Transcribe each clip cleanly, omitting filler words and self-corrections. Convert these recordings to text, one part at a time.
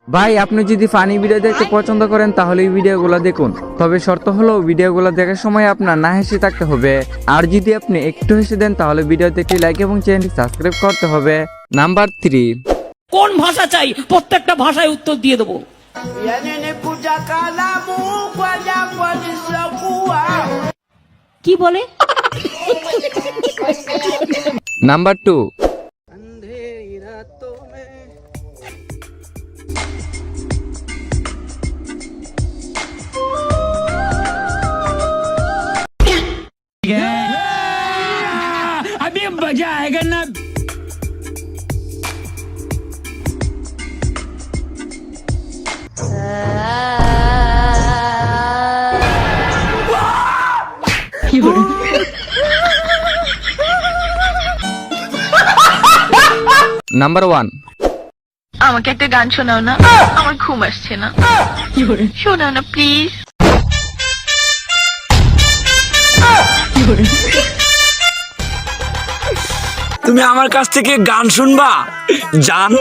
ভাই আপনি যদি ফানি ভিডিও দেখতে পছন্দ করেন তাহলে এই ভিডিওগুলো দেখুন, তবে শর্ত হলো ভিডিওগুলো দেখার সময় আপনার না হেসে থাকতে হবে। আর যদি আপনি একটু হেসে দেন তাহলে ভিডিওতে একটি লাইক এবং চ্যানেলটি সাবস্ক্রাইব করতে হবে। নাম্বার 3, কোন ভাষা চাই প্রত্যেকটা ভাষায় উত্তর দিয়ে দেবো। কি বলে? নাম্বার 2, अभी मजा आएगा ना। নাম্বার 1, আমাকে একটা গান শোনাও না, আমার ঘুম আসছে না। শোনাও না প্লিজ। তুমি আমার কাছ থেকে গান শুনবা? জান,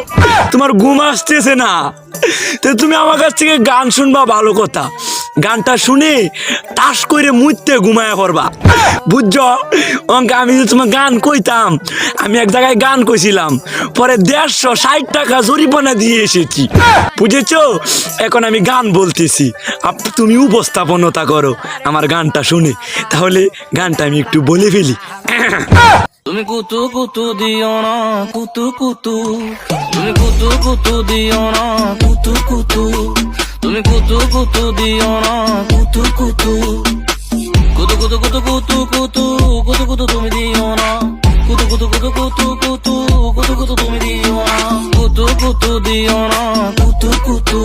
তোমার ঘুম আসতেছে না, তো তুমি আমার কাছ থেকে গান শুনবা, ভালো কথা। গানটা শুনে তাস করে মুইতে ঘুমায়া পড়বা, বুঝছো? অঙ্কে আমি যে তোমার গান কইতাম, আমি এক জায়গায় গান কইছিলাম, পরে 160 টাকা জরিমানা দিয়ে এসেছি, বুঝেছো? এখন আমি গান বলতেছি, তুমি উপস্থাপনতা করো আমার গানটা শুনে। তাহলে গানটা আমি একটু বলে ফেলি। তুমি কুতু কুতু দিও না কুতু কুতু, তুমি কুতু কুতু দিও না কুতু কুতু, তুমি কুতু কুতু দিও না কুতু কুতু, কুতু কুতু কুতু কুতু কুতু কুতু কুতু তুমি দিও না, কুতু কুতু কুতু কুতু কুতু কুতু কুতু তুমি দিও না, কুতু কুতু দিও না কুতু কুতু।